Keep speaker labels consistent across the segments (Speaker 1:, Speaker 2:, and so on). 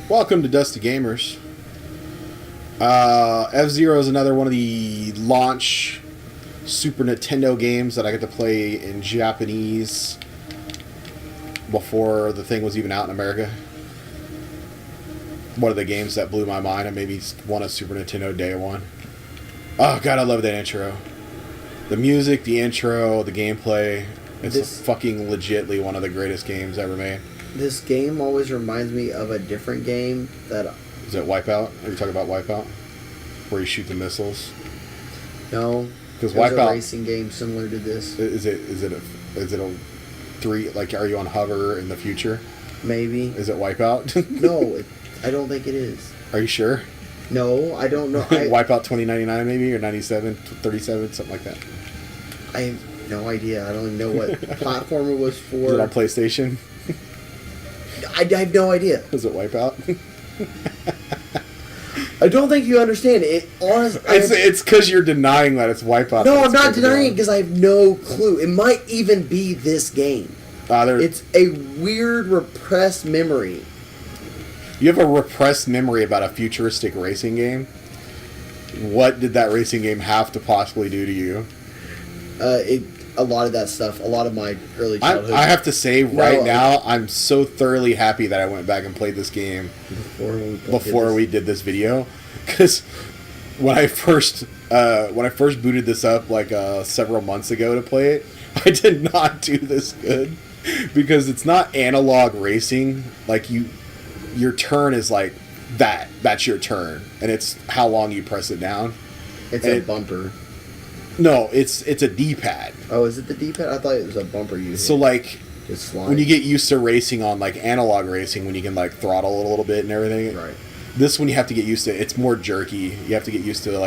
Speaker 1: Welcome to Dusty Gamers. F-Zero is another one of the launch Super Nintendo games that I get to play in Japanese before the thing was even out in America. One of the games that blew my mind and made me want a Super Nintendo day one. Oh god, I love that intro. The music, the intro, the gameplay. It's fucking legitly one of the greatest games ever made.
Speaker 2: This game always reminds me of a different game that...
Speaker 1: Is it Wipeout? Are you talking about Wipeout? Where you shoot the missiles?
Speaker 2: No.
Speaker 1: Because
Speaker 2: Wipeout... a racing game similar to this.
Speaker 1: Is it a three... Like, are you on hover in the future?
Speaker 2: Maybe.
Speaker 1: Is it Wipeout?
Speaker 2: No, I don't think it is.
Speaker 1: Are you sure?
Speaker 2: No, I don't know.
Speaker 1: Wipeout 2099 maybe? Or 97, 37, something like that.
Speaker 2: I have no idea. I don't even know what platform it was for.
Speaker 1: Is it on PlayStation?
Speaker 2: I have no idea.
Speaker 1: Is it Wipeout?
Speaker 2: I don't think you understand it.
Speaker 1: It's because you're denying that it's Wipeout.
Speaker 2: No, I'm not denying it because I have no clue. It might even be this game. It's a weird repressed memory.
Speaker 1: You have a repressed memory about a futuristic racing game? What did that racing game have to possibly do to you?
Speaker 2: A lot of that stuff, a lot of my early childhood.
Speaker 1: I have to say, now, I'm so thoroughly happy that I went back and played this game before we did this video, because when I first booted this up several months ago to play it, I did not do this good because it's not analog racing. Like your turn is like that. That's your turn, and it's how long you press it down.
Speaker 2: It's a bumper.
Speaker 1: No, it's a D-pad.
Speaker 2: Oh, is it the D-pad? I thought it was a bumper you hit.
Speaker 1: So, when you get used to racing on, analog racing, when you can, throttle it a little bit and everything.
Speaker 2: Right.
Speaker 1: This one you have to get used to. It's more jerky. You have to get used to,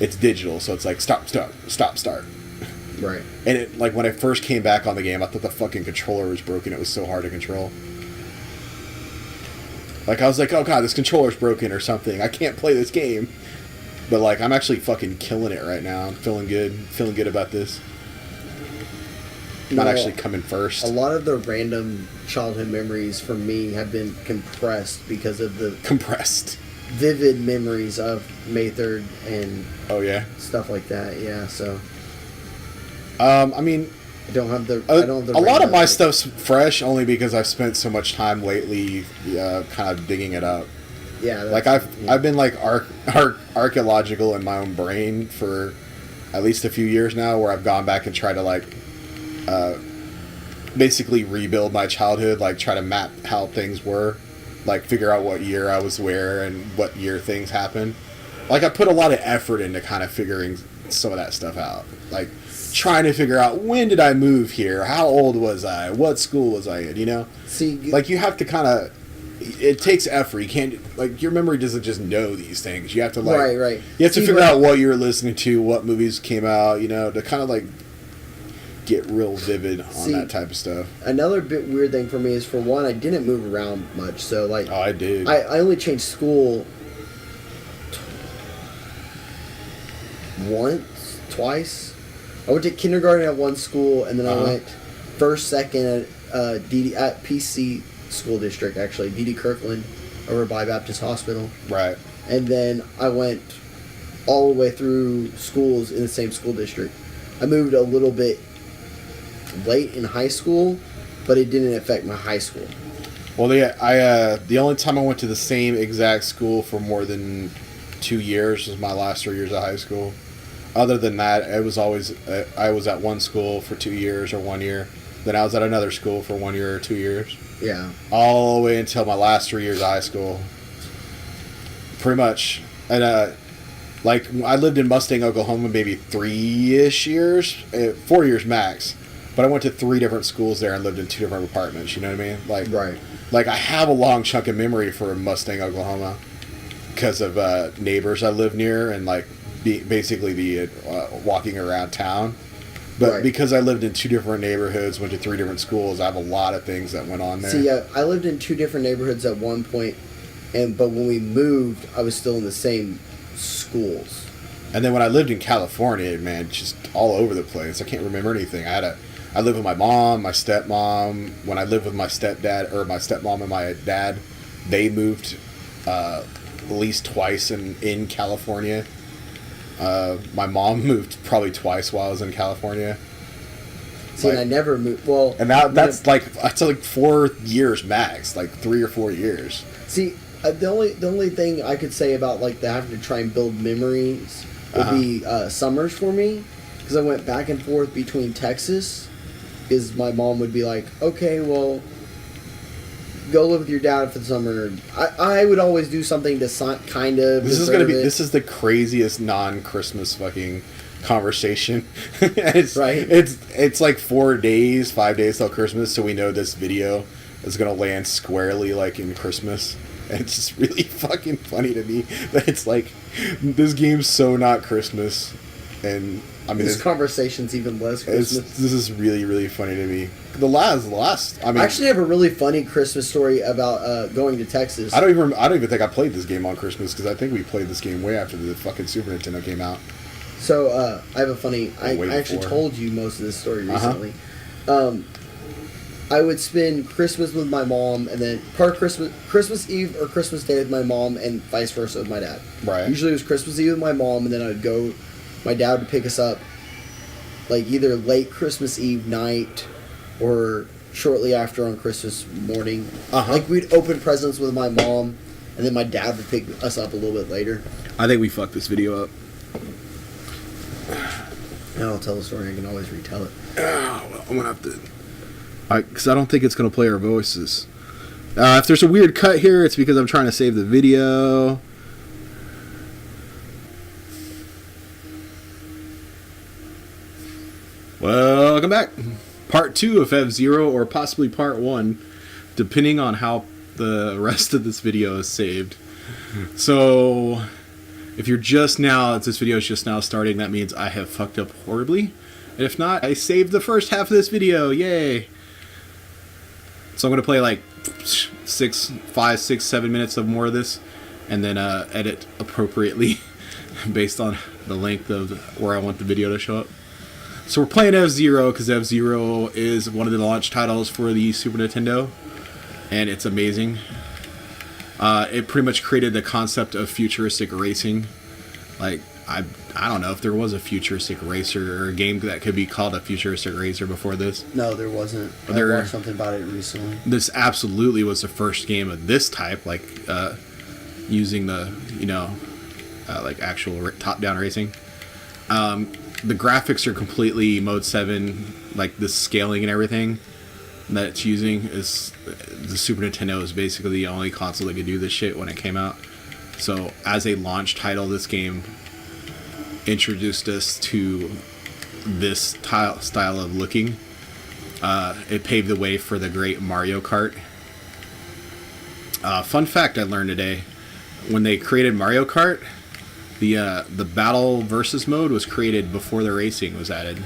Speaker 1: it's digital, so it's stop, start.
Speaker 2: Right.
Speaker 1: And when I first came back on the game, I thought the fucking controller was broken. It was so hard to control. I was like, oh god, this controller's broken or something. I can't play this game. But, I'm actually fucking killing it right now. I'm feeling good. Feeling good about this. Not actually coming first.
Speaker 2: A lot of the random childhood memories for me have been compressed because of the...
Speaker 1: Compressed.
Speaker 2: Vivid memories of May 3rd and...
Speaker 1: Oh, yeah?
Speaker 2: Stuff like that, yeah, so...
Speaker 1: I mean...
Speaker 2: I don't have the...
Speaker 1: a lot of my stuff's fresh only because I've spent so much time lately kind of digging it up.
Speaker 2: Yeah,
Speaker 1: I've been archaeological in my own brain for at least a few years now, where I've gone back and tried to basically rebuild my childhood, try to map how things were, figure out what year I was where and what year things happened. I put a lot of effort into kind of figuring some of that stuff out, trying to figure out when did I move here, how old was I, what school was I in, you know?
Speaker 2: See,
Speaker 1: you have to kind of... It takes effort. You can't your memory doesn't just know these things. You have to
Speaker 2: right.
Speaker 1: You have to figure out what you were listening to, what movies came out, to kind of get real vivid on that type of stuff.
Speaker 2: Another bit weird thing for me is, for one, I didn't move around much, so
Speaker 1: oh, I did.
Speaker 2: I only changed school twice. I went to kindergarten at one school, and then I went first, second at PC school district, actually, D.D. Kirkland, over by Baptist Hospital.
Speaker 1: Right.
Speaker 2: And then I went all the way through schools in the same school district. I moved a little bit late in high school, but it didn't affect my high school.
Speaker 1: Well, yeah, the only time I went to the same exact school for more than 2 years was my last 3 years of high school. Other than that, it was always I was at one school for 2 years or 1 year. Then I was at another school for 1 year or 2 years.
Speaker 2: Yeah.
Speaker 1: All the way until my last 3 years of high school. Pretty much. And, I lived in Mustang, Oklahoma, maybe 3-ish years. 4 years max. But I went to 3 different schools there and lived in 2 different apartments, you know what I mean?
Speaker 2: Right.
Speaker 1: I have a long chunk of memory for Mustang, Oklahoma. Because of neighbors I live near and, basically the walking around town. But because I lived in 2 different neighborhoods, went to 3 different schools, I have a lot of things that went on there.
Speaker 2: See, I lived in 2 different neighborhoods at one point, but when we moved, I was still in the same schools.
Speaker 1: And then when I lived in California, man, just all over the place. I can't remember anything. I lived with my mom, my stepmom. When I lived with my stepdad, or my stepmom and my dad, they moved at least twice in California. My mom moved probably twice while I was in California.
Speaker 2: See, and I never moved. Well,
Speaker 1: and that's like 4 years max, like 3 or 4 years.
Speaker 2: See, the only thing I could say about like the having to try and build memories would be summers for me, because I went back and forth between Texas. Is my mom would be like, okay, well, go live with your dad for the summer. I would always do something to kind of.
Speaker 1: This is the craziest non-Christmas fucking conversation.
Speaker 2: Right.
Speaker 1: It's like 5 days till Christmas, so we know this video is gonna land squarely like in Christmas. And it's just really fucking funny to me that it's like this game's so not Christmas, and I mean
Speaker 2: this conversation's even less Christmas.
Speaker 1: This is really, really funny to me. The last. I mean,
Speaker 2: I actually have a really funny Christmas story about going to Texas.
Speaker 1: I don't even think I played this game on Christmas, because I think we played this game way after the fucking Super Nintendo came out.
Speaker 2: So I have a funny. I actually told you most of this story recently. I would spend Christmas with my mom, and then part Christmas Eve or Christmas Day with my mom, and vice versa with my dad.
Speaker 1: Right.
Speaker 2: Usually it was Christmas Eve with my mom, and then I would go. My dad would pick us up, like either late Christmas Eve night, or shortly after on Christmas morning. Like we'd open presents with my mom, and then my dad would pick us up a little bit later.
Speaker 1: I think we fucked this video up.
Speaker 2: And I'll tell the story. I can always retell it.
Speaker 1: Oh, well, I'm gonna have to. Because I don't think it's going to play our voices. If there's a weird cut here, it's because I'm trying to save the video. Welcome back. Part 2 of F0, or possibly Part 1, depending on how the rest of this video is saved. So, if you're this video is just now starting, that means I have fucked up horribly. And if not, I saved the first half of this video. Yay! So I'm going to play like 5, 6, 7 minutes of more of this, and then edit appropriately based on the length of where I want the video to show up. So we're playing F0 because F0 is one of the launch titles for the Super Nintendo, and it's amazing. It pretty much created the concept of futuristic racing. Like, I don't know if there was a futuristic racer or a game that could be called a futuristic racer before this.
Speaker 2: No, there wasn't. I watched something about it recently. This
Speaker 1: absolutely was the first game of this type, like using the, like actual top-down racing. The graphics are completely Mode 7, like the scaling and everything that it's using is the Super Nintendo is basically the only console that could do this shit when it came out. So as a launch title, this game introduced us to this style of looking. It paved the way for the great Mario Kart. Fun fact I learned today: when they created Mario Kart, the battle versus mode was created before the racing was added.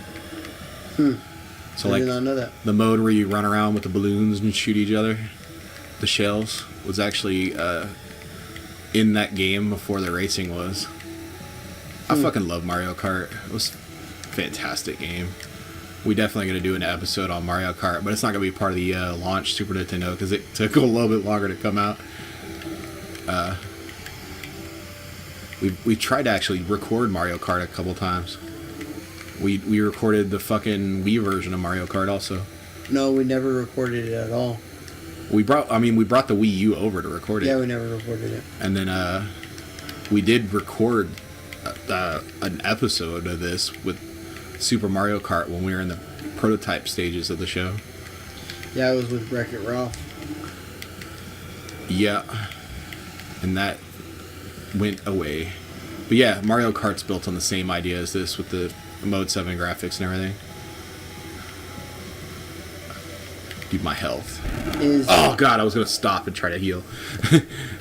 Speaker 1: So
Speaker 2: I did not know that.
Speaker 1: The mode where you run around with the balloons and shoot each other, the shells, was actually in that game before the racing was. I fucking love Mario Kart. It was a fantastic game. We definitely going to do an episode on Mario Kart, but it's not going to be part of the launch Super Nintendo because it took a little bit longer to come out. We tried to actually record Mario Kart a couple times. We recorded the fucking Wii version of Mario Kart also.
Speaker 2: No, we never recorded it at all.
Speaker 1: We brought the Wii U over to record it.
Speaker 2: Yeah, we never recorded it.
Speaker 1: And then we did record an episode of this with Super Mario Kart when we were in the prototype stages of the show.
Speaker 2: Yeah, it was with Wreck-It Ralph.
Speaker 1: Yeah. And that went away. But yeah, Mario Kart's built on the same idea as this with the Mode 7 graphics and everything. Dude, my health. Oh god, I was gonna stop and try to heal.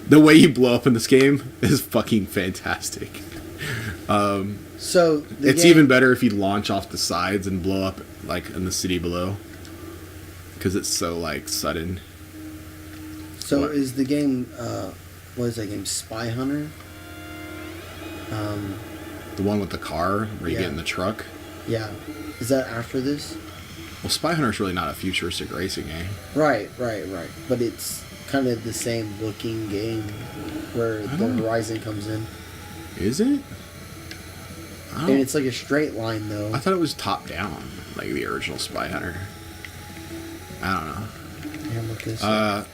Speaker 1: The way you blow up in this game is fucking fantastic.
Speaker 2: So
Speaker 1: it's even better if you launch off the sides and blow up like in the city below, because it's so like sudden.
Speaker 2: So is the game what is that game, Spy Hunter?
Speaker 1: The one with the car where you get in the truck?
Speaker 2: Yeah. Is that after this?
Speaker 1: Well, Spy Hunter's really not a futuristic racing game.
Speaker 2: Right. But kind of the same looking game where the horizon comes in.
Speaker 1: Is it?
Speaker 2: And it's like a straight line, though.
Speaker 1: I thought it was top down, like the original Spy Hunter. I don't know.
Speaker 2: Yeah, look this up.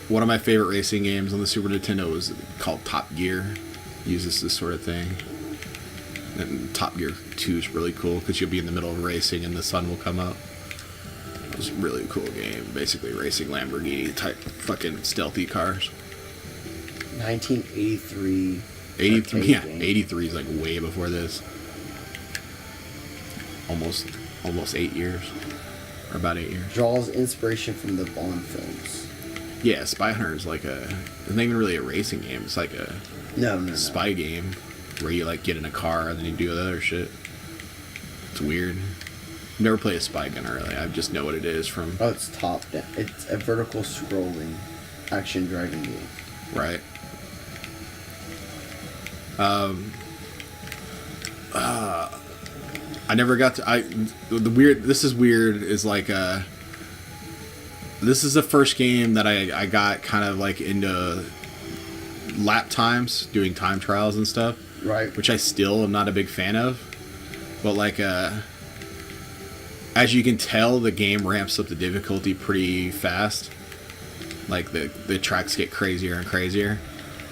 Speaker 1: One of my favorite racing games on the Super Nintendo was called Top Gear. Uses this sort of thing. And Top Gear 2 is really cool because you'll be in the middle of racing and the sun will come up. It was a really cool game. Basically racing Lamborghini type fucking stealthy cars.
Speaker 2: 1983.
Speaker 1: 83, yeah, 83 is like way before this. Almost 8 years. Or about 8 years.
Speaker 2: Draws inspiration from the Bond films.
Speaker 1: Yeah, Spy Hunter is like it's not even really a racing game. It's like a spy game where you like get in a car and then you do the other shit. It's weird. Never played a spy gun really. I just know what it is from.
Speaker 2: Oh, it's top down. It's a vertical scrolling action driving game.
Speaker 1: Right. I never got to. This is weird. Is like this is the first game that I got kind of like into lap times, doing time trials and stuff.
Speaker 2: Right.
Speaker 1: Which I still am not a big fan of. But like as you can tell, the game ramps up the difficulty pretty fast. Like the tracks get crazier and crazier.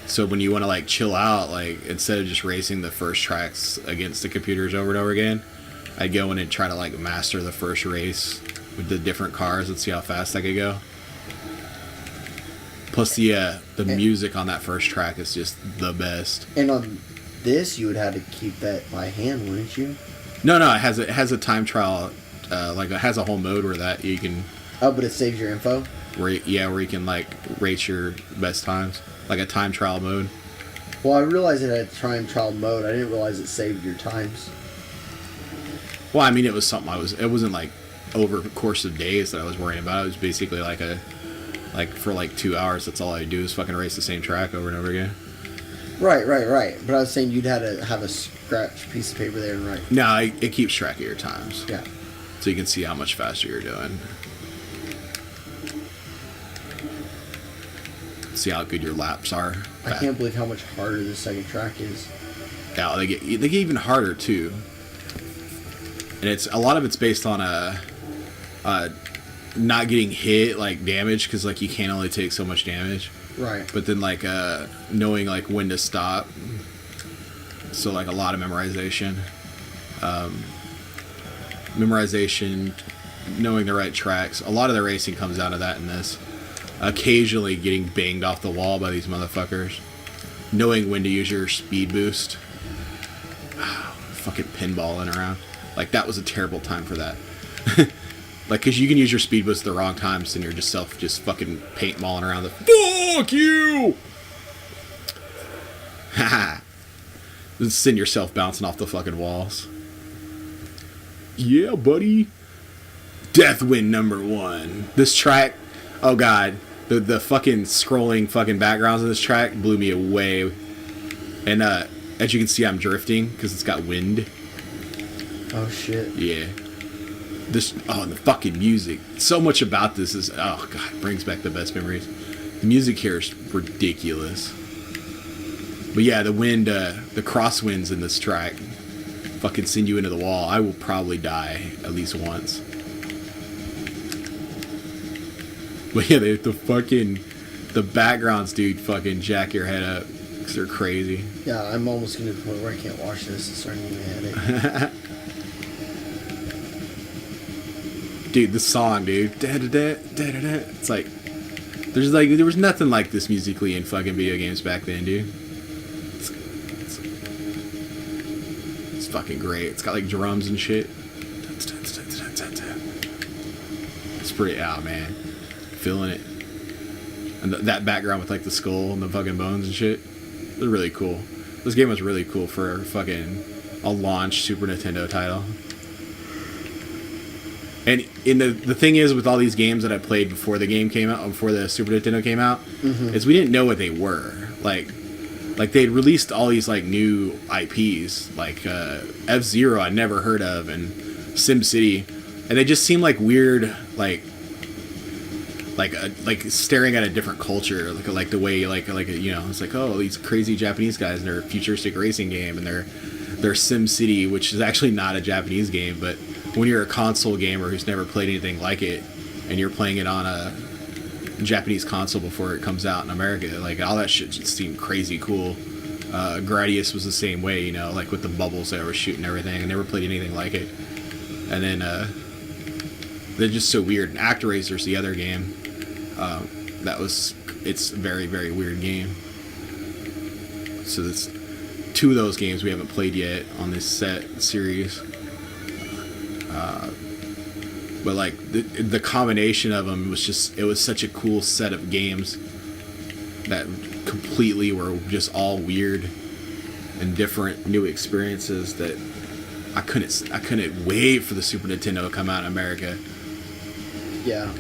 Speaker 1: So when you want to like chill out, like instead of just racing the first tracks against the computers over and over again, I'd go in and try to like master the first race with the different cars and see how fast I could go. Plus the music on that first track is just the best.
Speaker 2: And on this, you would have to keep that by hand, wouldn't you?
Speaker 1: No, it has a time trial. Like it has a whole mode where that you can.
Speaker 2: Oh, but it saves your info.
Speaker 1: Where you can like rate your best times, like a time trial mode.
Speaker 2: Well, I realized it had a time trial mode. I didn't realize it saved your times.
Speaker 1: Well, I mean, it was something it wasn't like over the course of days that I was worrying about. It was basically like for like 2 hours. That's all I do is fucking race the same track over and over again.
Speaker 2: Right. But I was saying you'd have to have a scratch piece of paper there and write.
Speaker 1: No, it keeps track of your times.
Speaker 2: Yeah.
Speaker 1: So you can see how much faster you're doing. See how good your laps are.
Speaker 2: I can't believe how much harder the second track is.
Speaker 1: Yeah, they get even harder too. And a lot of it's based on not getting hit, like damage, because like you can only take so much damage.
Speaker 2: Right.
Speaker 1: But then like knowing like when to stop. So like a lot of memorization. Knowing the right tracks. A lot of the racing comes out of that in this. Occasionally getting banged off the wall by these motherfuckers. Knowing when to use your speed boost. Fucking pinballing around. Like, that was a terrible time for that. Like, because you can use your speed boost at the wrong times and you're just fucking paintballing around the... Fuck you! Haha. Just send yourself bouncing off the fucking walls. Yeah, buddy. Deathwind #1. This track... Oh, God. The fucking scrolling fucking backgrounds of this track blew me away. And, as you can see, I'm drifting because it's got wind.
Speaker 2: Oh, shit.
Speaker 1: Yeah. And the fucking music. So much about this is... Oh, God. Brings back the best memories. The music here is ridiculous. But, yeah, the wind... the crosswinds in this track fucking send you into the wall. I will probably die at least once. But yeah, the backgrounds, dude, fucking jack your head up because they're crazy.
Speaker 2: Yeah, I'm almost getting to the point where I can't watch this. It's starting to give me a headache.
Speaker 1: Dude, the song, dude. It's like, there was nothing like this musically in fucking video games back then, dude. It's fucking great. It's got like drums and shit. It's pretty out, man. Feeling it. And that background with like the skull and the fucking bones and shit. It was really cool. This game was really cool for fucking a launch Super Nintendo title. And the thing is with all these games that I played before the game came out, before the Super Nintendo came out, is we didn't know what they were. Like they'd released all these like new IPs, like F-Zero I never heard of, and SimCity, and they just seemed like weird, like like staring at a different culture, like the way it's like, oh, these crazy Japanese guys and their futuristic racing game and their Sim City, which is actually not a Japanese game, but when you're a console gamer who's never played anything like it and you're playing it on a Japanese console before it comes out in America, like all that shit just seemed crazy cool. Gradius was the same way, like with the bubbles that were shooting everything. I never played anything like it. And then they're just so weird. And ActRaiser's the other game. It's a very, very weird game. So that's two of those games we haven't played yet on this set series. But like the combination of them it was such a cool set of games that completely were just all weird and different new experiences that I couldn't wait for the Super Nintendo to come out in America.
Speaker 2: Yeah.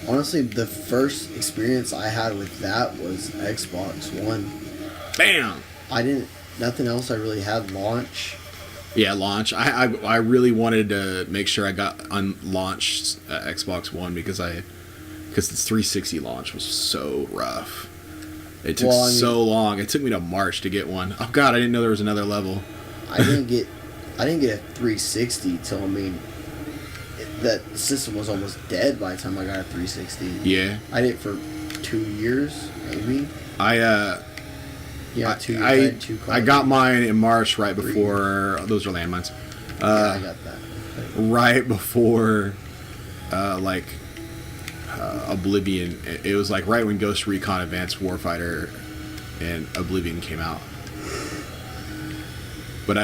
Speaker 2: Honestly, the first experience I had with that was Xbox One.
Speaker 1: Bam!
Speaker 2: Nothing else I really had launch.
Speaker 1: Yeah, launch. I really wanted to make sure I got unlaunched Xbox One because the 360 launch was so rough. It took so long. It took me to March to get one. Oh God, I didn't know there was another level.
Speaker 2: I didn't get a 360 till that system was almost dead by the time I got a 360.
Speaker 1: Yeah.
Speaker 2: I did it for 2 years, maybe. 2 years.
Speaker 1: I got mine in March right before those are landmines.
Speaker 2: I got that.
Speaker 1: Right before Oblivion. It was like right when Ghost Recon Advanced Warfighter and Oblivion came out. But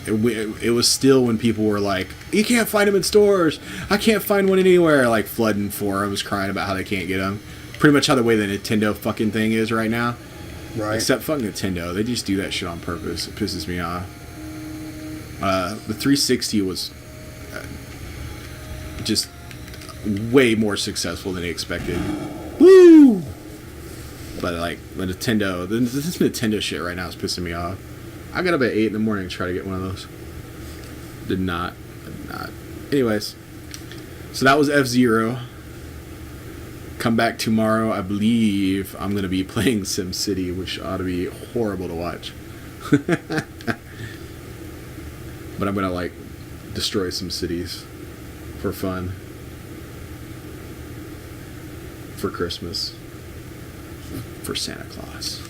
Speaker 1: it was still when people were like, you can't find them in stores. I can't find one anywhere. Like flooding forums crying about how they can't get them. Pretty much how the way the Nintendo fucking thing is right now.
Speaker 2: Right.
Speaker 1: Except fucking Nintendo. They just do that shit on purpose. It pisses me off. The 360 was just way more successful than they expected. Woo! But like the Nintendo, this Nintendo shit right now is pissing me off. I got up at 8 in the morning to try to get one of those. Did not. Anyways, so that was F-Zero. Come back tomorrow. I believe I'm going to be playing SimCity, which ought to be horrible to watch. But I'm going to destroy some cities for fun. For Christmas. For Santa Claus.